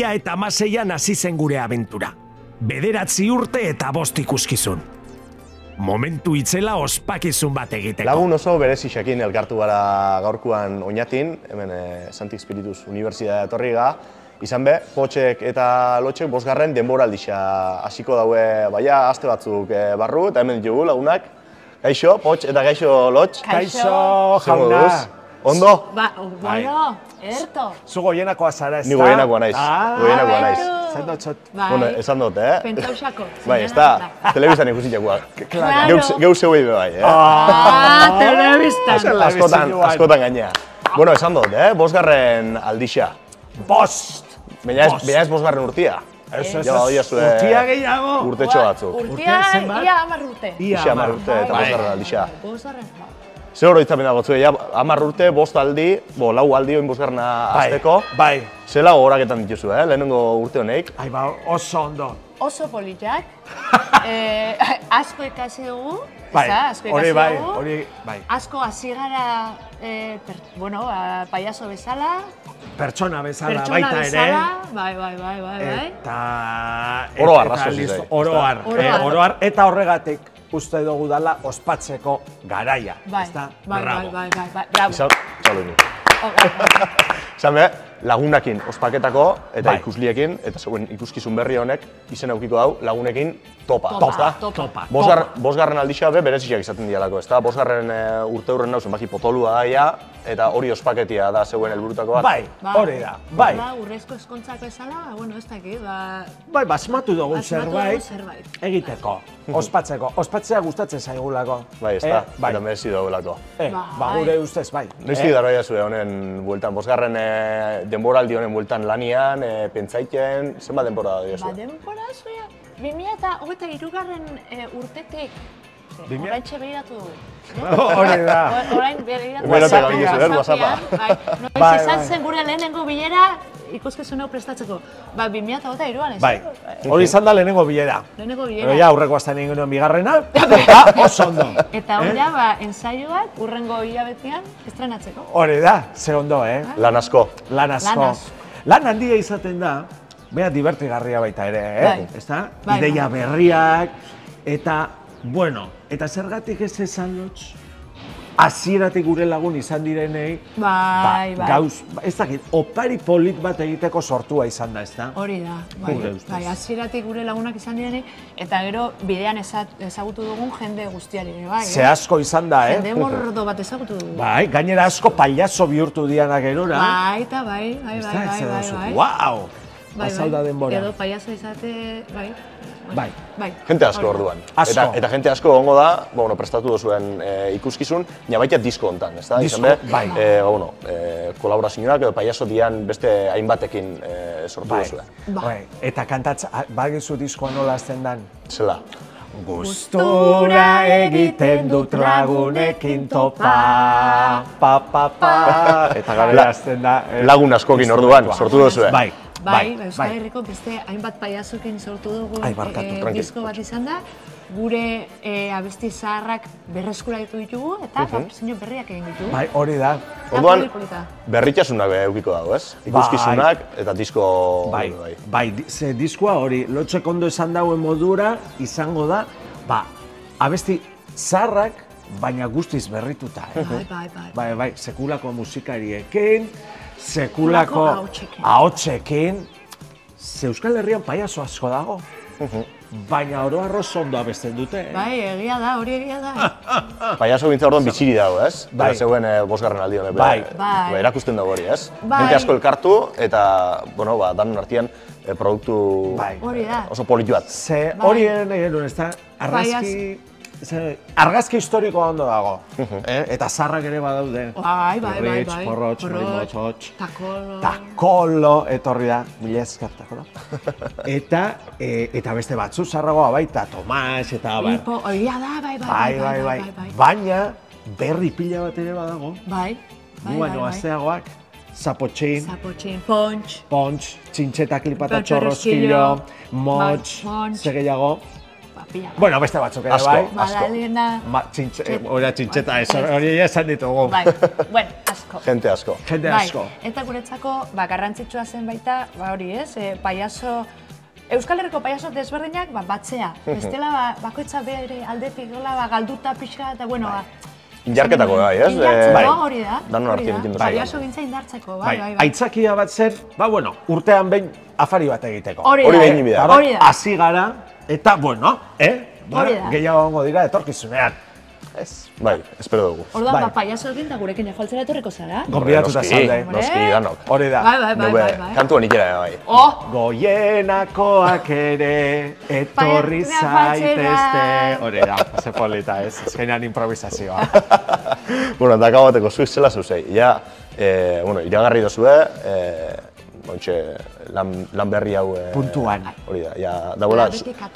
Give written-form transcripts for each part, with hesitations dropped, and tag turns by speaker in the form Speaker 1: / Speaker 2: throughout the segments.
Speaker 1: 2016an hasi zen gure abentura. 9 urte eta 5 ikuskizun. Momentu itzela ospakizun bat egiteko.
Speaker 2: Lagun oso berezixekin elkartu gara gaurkoan Oñatin, hemen Santi Espiritus Unibertsitatea etorriga. Izan be, Potxek eta Lotxek 5. denboraldixa hasiko daue baia aste batzuk barru, eta hemen ditugu lagunak. Gaixo, Potx eta gaixo Lotx.
Speaker 1: Kaixo, jauna.
Speaker 2: Ondo?
Speaker 3: Bueno, ederto.
Speaker 1: Zu goienakoa zara, ez da?
Speaker 2: Ni goienakoa naiz, goienakoa naiz.
Speaker 1: Zan dotxot.
Speaker 2: Bueno, esan dut,
Speaker 3: Pentsausako.
Speaker 2: Bai, ez da, telebiztan ikusitakoa. Geu zeuei be bai,
Speaker 3: Telebiztan.
Speaker 2: Askotan gainea. Bueno, esan dut, 5. aldixa.
Speaker 1: Bost!
Speaker 2: Baina ez 5. urtia.
Speaker 1: Urtia gehiago.
Speaker 2: Urtetxo batzuk.
Speaker 3: Urtia, ia 10 urte.
Speaker 2: Ia 10 urte eta 5. aldixa.
Speaker 3: 5.
Speaker 2: Zer hori itzapen dago zu, 10 urte, 5 aldi, 4 aldi oin 5. azteko.
Speaker 1: Bai.
Speaker 2: Zela gogoraketan dituzu, lehenengo urte honek.
Speaker 1: Ai, ba, oso ondo.
Speaker 3: Oso politak. Asko ikasi dugu.
Speaker 1: Bai, hori bai,
Speaker 3: dugu.
Speaker 1: bai.
Speaker 3: Asko hasi gara, payaso bezala.
Speaker 1: Pertsona bezala baita ere.
Speaker 3: Bai.
Speaker 2: Eta... Oroar, asko zizai.
Speaker 1: Oroar, eta horregatik uste dugu dala ospatzeko garaia.
Speaker 3: Bai, bravo.
Speaker 2: Izan be, lagunakin ospaketako eta ikusliekin, eta zegoen ikuskizun berri honek izen aukiko dau lagunekin topa.
Speaker 3: Topa.
Speaker 2: 5. aldixa be bereziak izaten dialako, ez da? 5. urte hurren nauzen baki potolua daia, eta hori ospaketia da zegoen helburutako bat.
Speaker 1: Bai, hori da, bai.
Speaker 3: Urrezko eskontzak bezala, bueno, ez dakit,
Speaker 1: bai, basmatu dugu zerbait egiteko, ospatzeko. Ospatzea gustatzen zaigulako.
Speaker 2: Bai, ez da, eta merezi dugulako.
Speaker 1: Ba, gure ustez, bai.
Speaker 2: Noizki darbaia zuen honen bueltan, 5. denboraldi honen bueltan lanian, pentsaiken, zenbat denbora da zuen?
Speaker 3: Ba, denbora zuen, 2023. urtetik. Oraintxe behiratu dugu.
Speaker 1: Hori da.
Speaker 3: Orain behiratu dugu. Noiz izan zen gure lehenengo bilera ikuskizun hau prestatzeko. Ba, 2023an ez.
Speaker 1: Bai, hori izan da lehenengo bilera.
Speaker 3: Lehenengo
Speaker 1: Pero ja, aurreko azten egin genuen bigarrena, eta oso ondo.
Speaker 3: Eta hori ba, ensaioak urrengo hilabetean estrenatzeko.
Speaker 1: Hori da, ze ondo,
Speaker 2: Lan asko.
Speaker 1: Lan asko. Lan handia izaten da, beha divertigarria baita ere, ezta? Ideia berriak, eta, bueno, eta zergatik ez esan lotz, hasieratik gure lagun izan direnei, gauz, ez dakit, opari polit bat egiteko sortua izan da, ezta?
Speaker 3: Hori da, bai, hasieratik gure lagunak izan direnei, eta gero bidean ezagutu dugun jende guztiari, bai.
Speaker 1: Ze asko izan da,
Speaker 3: Jende mordo bat ezagutu dugu.
Speaker 1: Bai, gainera asko pailazo bihurtu dianak erora.
Speaker 3: Bai, eta bai.
Speaker 1: Wow! Pasau da denbora.
Speaker 3: Edo pailazo izate, bai.
Speaker 2: Jente asko orduan. Eta jente asko gongo da, bueno, prestatu duzuen ikuskizun, baita disko hontan, ez da? Izan be, kolaborazioak edo pailazo dian beste hainbatekin sortu duzuen.
Speaker 1: Bai, eta kantatza, bagizu diskoa nola azten dan?
Speaker 2: Zela?
Speaker 1: Gustura egiten dut lagunekin topa, eta gara azten da...
Speaker 2: Lagun askokin orduan, sortu duzuen.
Speaker 3: Bai, Euskal Herriko beste hainbat pailazokin sortu dugu disko bat izan da. Gure abesti zaharrak berreskuratu ditugu eta seinu berriak egin ditugu.
Speaker 1: Bai, hori da.
Speaker 2: Orduan, berritasunak eukiko dago, ez? Ikuskizunak eta disko...
Speaker 1: Bai, ze diskoa hori, Lotxek ondo esan dauen modura izango da, abesti zaharrak, baina guztiz berrituta. Bai, sekulako musikariekin, sekulako ahotsekin. Ze Euskal Herrian pailazo asko dago, baina oro arroz ondo abesten dute.
Speaker 3: Bai, egia da, hori egia da.
Speaker 2: Pailazo bintza orduan bitxiri dago, ez? Bai. Zegoen 5. aldi honek.
Speaker 3: Bai.
Speaker 2: Erakusten dago hori, ez? Jente asko elkartu eta, bueno, danon artean produktu oso politu bat.
Speaker 1: Ze hori egin ez da, argazki historikoa ondo dago, eta zarrak ere badaude.
Speaker 3: Bai.
Speaker 1: Ritz, Porrotx, Morimotxotx,
Speaker 3: Takolo.
Speaker 1: Takolo, etorri da, mila esker Takolo. Eta beste batzu zarragoa baita, Tomas, eta bai.
Speaker 3: Oia da, bai.
Speaker 1: Baina, berri pila bat ere badago.
Speaker 3: Bai.
Speaker 1: Baina, gazteagoak, Zapotxin,
Speaker 3: Pontx,
Speaker 1: Txintxeta klipata txorrozkilo, Motx, ze gehiago.
Speaker 3: pila.
Speaker 1: Bueno, beste batzuk ere, bai.
Speaker 3: Madalena...
Speaker 1: Hora txintxeta, hori esan ditugu.
Speaker 3: Bai, bueno, asko.
Speaker 2: Jente asko.
Speaker 1: Jende asko.
Speaker 3: Eta guretzako, garrantzitsua zen baita, hori ez, paiaso... Euskal Herriko paiaso desberdinak batzea. Bestela bakoitza bere aldetik galduta pixka eta, bueno...
Speaker 2: Indarketako bai, ez?
Speaker 3: Indartzeko, hori da.
Speaker 2: Danon artien egiten dut.
Speaker 3: Paiaso gintza indartzeko, bai.
Speaker 1: Aitzakia bat zen, urtean behin afari bat egiteko.
Speaker 3: Hori
Speaker 2: behin ibida.
Speaker 1: Hasi gara, eta, bueno, gehiago gongo dira etorkizunean.
Speaker 2: Ez, bai, espero dugu.
Speaker 3: Orduan, paiaso egin da gurekin afaltzera etorriko zara.
Speaker 1: Gonbidatuta zaude.
Speaker 2: Noski, danok.
Speaker 1: Hori da.
Speaker 3: Bai.
Speaker 2: Kantu honik ere, bai.
Speaker 1: Goienakoak ere etorri zaitezte. Hori da, ze polita ez, ezkenean improvisazioa.
Speaker 2: Bueno, daka bateko zuiz zela zuzei. Ja, iragarri dozue, lan berri hau...
Speaker 1: Puntuan.
Speaker 2: Hori da, ja, dagoela,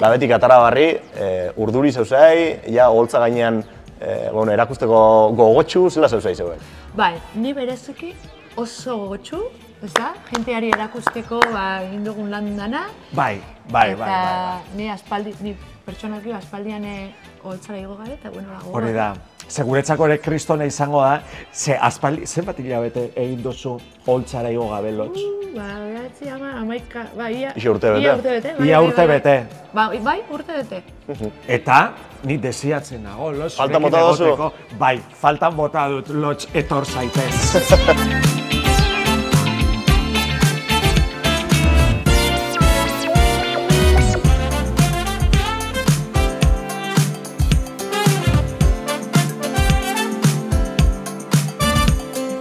Speaker 2: labetik atara barri, urduri zauzei, ja, holtza gainean, erakusteko gogotxu, zela zauzei zeuek.
Speaker 3: Bai, ni bereziki oso gogotxu, ez da? Jenteari erakusteko egin dugun lan dana.
Speaker 1: Bai.
Speaker 3: Eta ni pertsonaki aspaldian holtzara igo gabe, eta bueno, lago.
Speaker 1: Hori da. Seguretzako ere kristona izango da, zenbat hilabete egin duzu holtzara igo gabe lotx?
Speaker 3: Beratzi, amaika,
Speaker 2: Ia urtebete.
Speaker 1: Ia urtebete.
Speaker 3: Bai, urtebete.
Speaker 1: Eta, ni desiatzen nago, lotx.
Speaker 2: Faltan bota duzu?
Speaker 1: Bai, faltan bota dut, lotx, etor zaitez.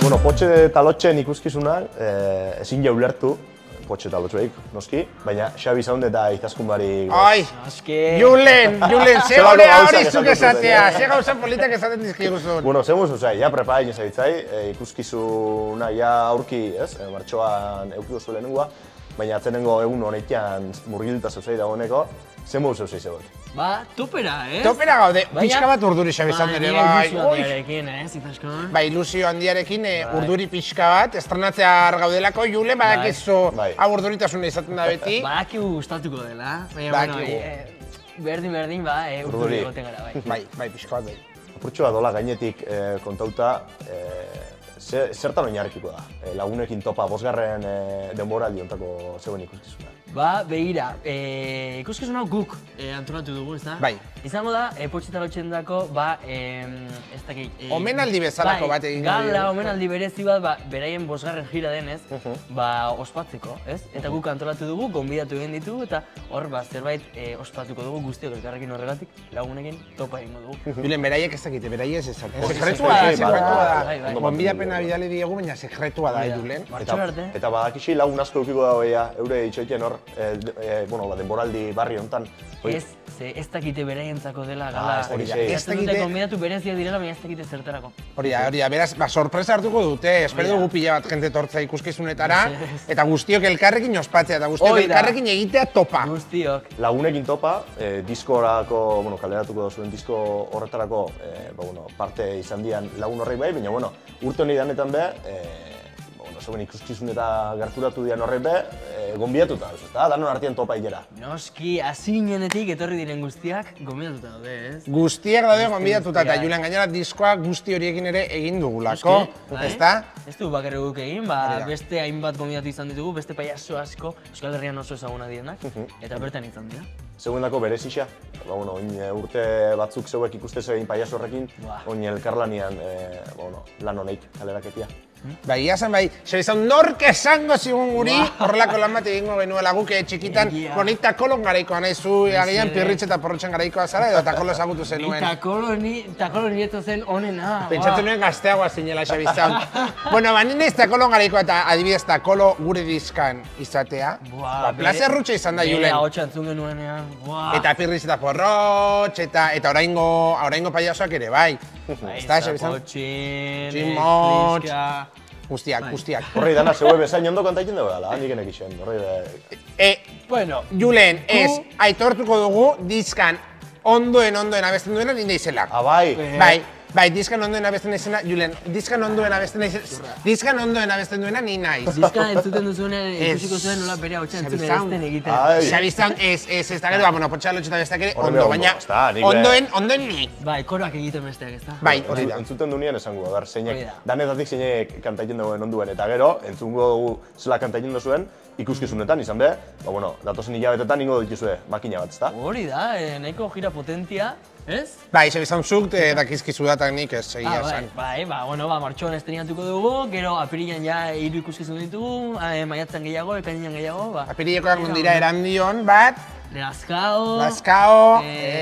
Speaker 2: Bueno, Potxe eta Lotxen ikuskizunak ezin ja ulertu, Potxe eta Lotxeik, noski, baina Xabi Zaunde eta Izaskun Bari...
Speaker 4: Ai, Julen, ze horea hori zuk esatea, ze gauza politak esaten dizkiguzun.
Speaker 2: Bueno, ze muzu zai, ja prepara egin zaitzai, ikuskizuna ja aurki, ez, martxoan eukiko zuen lehenengoa, baina atzenengo egun honetan murgilta zeuzei dagoeneko, ze muzu zeuzei zegoet.
Speaker 5: Ba, topera, ez?
Speaker 4: Topera gaude, pixka bat urduri Xabi Zaunde ere, bai.
Speaker 5: Ilusio handiarekin, ez, Izaskun?
Speaker 4: Bai, ilusio handiarekin urduri pixka bat, estrenatzear gaudelako, Julen, badakizu hau urduritasuna izaten da beti.
Speaker 5: Badakigu gustatuko dela, baina, berdin, urduri egoten gara, bai.
Speaker 4: Bai, pixka bat, bai.
Speaker 2: Apurtxo bat dola gainetik kontauta, zertan oinarrituko da? Lagunekin topa, bosgarren denboraldi ontako zegoen ikuskizuna.
Speaker 5: Ba, behira, ikuskizun hau guk antolatu dugu, ez da?
Speaker 4: Bai.
Speaker 5: Izango da, Potxe eta Lotxen dako, ez dakit...
Speaker 4: Omenaldi bezalako bat egin
Speaker 5: gala, omenaldi berezi bat, beraien bosgarren jira denez, ospatzeko, ez? Eta guk antolatu dugu, gonbidatu egin ditugu, eta hor, zerbait ospatuko dugu guztiok elkarrekin horregatik, lagunekin topa egingo dugu.
Speaker 4: Julen, beraiek ez dakite, beraiek ez esaten. Sekretua da. Gonbidapena bidali diegu, baina sekretua da, Julen.
Speaker 2: Eta badakixi lagun asko eukiko dagoia, eure itxoiten hor, denboraldi barri honetan.
Speaker 5: Ez dakite beraientzako dela gala.
Speaker 4: Ez dakite...
Speaker 5: Gonbidatu bereziak direla, baina ez dakite zertarako.
Speaker 4: Hori da, beraz, sorpresa hartuko dute, espero dugu pila bat jente tortza ikuskizunetara, eta guztiok elkarrekin ospatzea, eta guztiok elkarrekin egitea topa.
Speaker 5: Guztiok.
Speaker 2: Lagunekin topa, diskorako, kaleratuko zuen disko horretarako parte izan dian lagun horrek bai, baina urte honi danetan be, zegoen ikuskizun eta gerturatu dian horrek be, gonbidatuta duz, eta danon artean topa hilera.
Speaker 5: Noski, hasi ginenetik etorri diren guztiak gonbidatuta daude, ez?
Speaker 4: Guztiak daude gonbidatuta, eta Julen gainera diskoa guzti horiekin ere egin dugulako, ezta?
Speaker 5: Ez du bakarrik guk egin, beste hainbat gonbidatu izan ditugu, beste paiazo asko Euskal Herrian oso ezaguna dienak, eta bertan izan dira.
Speaker 2: Zegoendako berezixa, urte batzuk zeuek ikustez egin paiazo horrekin, oin elkarlanian lan honeik kaleraketia.
Speaker 4: Bai, iazen bai, Xabizan, nork esango zigun guri, horrelako lan bat egingo genuela guk txikitan, nik takolon garaikoa nahi zu, agian pirritx eta porrotxen garaikoa zara, edo takolo ezagutu zenuen.
Speaker 5: Takolo nieto zen onena.
Speaker 4: Pentsatu nuen gazteagoa zinela, Xabizan. Bueno, nire takolo garaikoa eta adibidez takolo gure diskan izatea. Plaza errutxa izan da, Julen.
Speaker 5: Ahotsa entzun genuenean.
Speaker 4: Eta pirritx eta porrotx, eta oraingo paiazoak ere, bai.
Speaker 5: Eta Potxin,
Speaker 4: Guztiak.
Speaker 2: Horrei dana, zeue bezain ondo kantaiten dugu dela, handik enek isen.
Speaker 4: Bueno, Julen, aitortuko dugu diskan ondoen abesten duena ninde izela.
Speaker 2: Bai.
Speaker 4: Bai, Bai, diskan ondoen abesten izena, Julen, diskan ondoen abesten duena ni naiz.
Speaker 5: Diskan entzuten duzuenean ikusiko zuen nola bere hau txantzun erazten egiten.
Speaker 4: Xabizan, ez da gero, bueno, potxa lotxeta bestak ere, ondo, baina ondoen ni.
Speaker 5: Bai, koroak egiten besteak, ez da?
Speaker 4: Bai, hori da.
Speaker 2: Entzuten duenean esango, a ber, danetatik zeinek kantaiten dagoen onduen, eta gero, entzungo dugu zela kantaiten duzuen, ikuskizunetan izan be, datozen hilabetetan ingo dituzue makina bat, ezta?
Speaker 5: Hori da, nahiko gira potentia, ez?
Speaker 4: Bai, xabizan zuk dakizkizu datak nik ez egia esan.
Speaker 5: Bai, martxoan estrenatuko dugu, gero apirilan ja 3 ikuskizun ditugu, maiatzan gehiago, ekainean gehiago, ba.
Speaker 4: Apirilekoak nondira Erandion bat,
Speaker 5: Lazkao,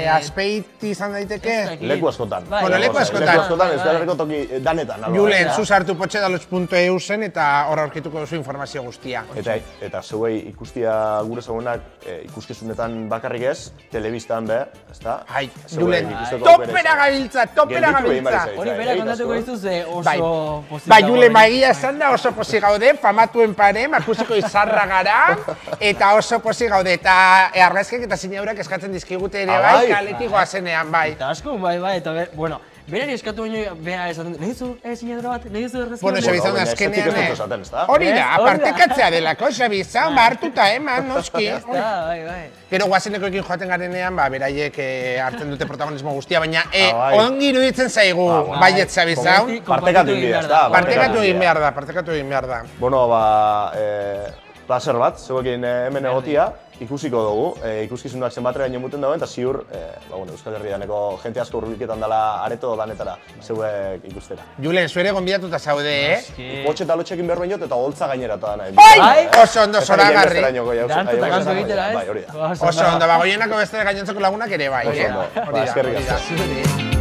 Speaker 4: Azpeiti izan daiteke.
Speaker 2: Leku askotan.
Speaker 4: Bueno, leku askotan.
Speaker 2: Leku askotan, ez gara toki danetan.
Speaker 4: Julen, zu sartu potxedalots.eu zen eta horra aurkituko duzu informazio guztia.
Speaker 2: Eta zeuei ikustia gure zauenak ikuskizunetan bakarrik ez, telebistan be, ezta?
Speaker 4: Ai, Julen, topera gabiltza!
Speaker 5: Hori bera kontatuko dituz oso pozik.
Speaker 4: Bai, Julen, egia esan da oso pozik gaude, famatuen pare, makusiko izarra gara, eta oso pozik gaude, eta argazkek eta sinaurak eskatzen dizkigute ere bai, kaletik goazenean, bai.
Speaker 5: Eta asko, bai, eta bueno, berari eskatu baino bera esaten, nahi duzu sinaura bat, nahi duzu argazki bat?
Speaker 4: Bueno, Xabizan, azkenean, hori da, apartekatzea delako, Xabizan, hartuta eman, noski.
Speaker 5: Bai.
Speaker 4: Gero guazenekoekin joaten garenean, beraiek hartzen dute protagonismo guztia, baina ongi iruditzen zaigu, baiet, Xabizan.
Speaker 2: Partekatu egin
Speaker 4: behar da.
Speaker 2: Bueno, placer bat, zeuekin hemen egotia, ikusiko dugu, ikuskizunak zenbatera muten dagoen, eta ziur, Euskal Herrianeko jente asko hurbilketan dela areto danetara, zeuek ikustera.
Speaker 4: Julen, zuere gonbidatuta zaude,
Speaker 2: Potxe eta lotxekin behar bainot, eta holtza gainera eta nahi.
Speaker 4: Bai! Oso ondo zoragarri.
Speaker 5: Dantuta kantu egitera,
Speaker 2: ez?
Speaker 4: Oso ondo, goienako beste gainontzeko lagunak ere bai.
Speaker 2: Oso ondo, eskerrik asko.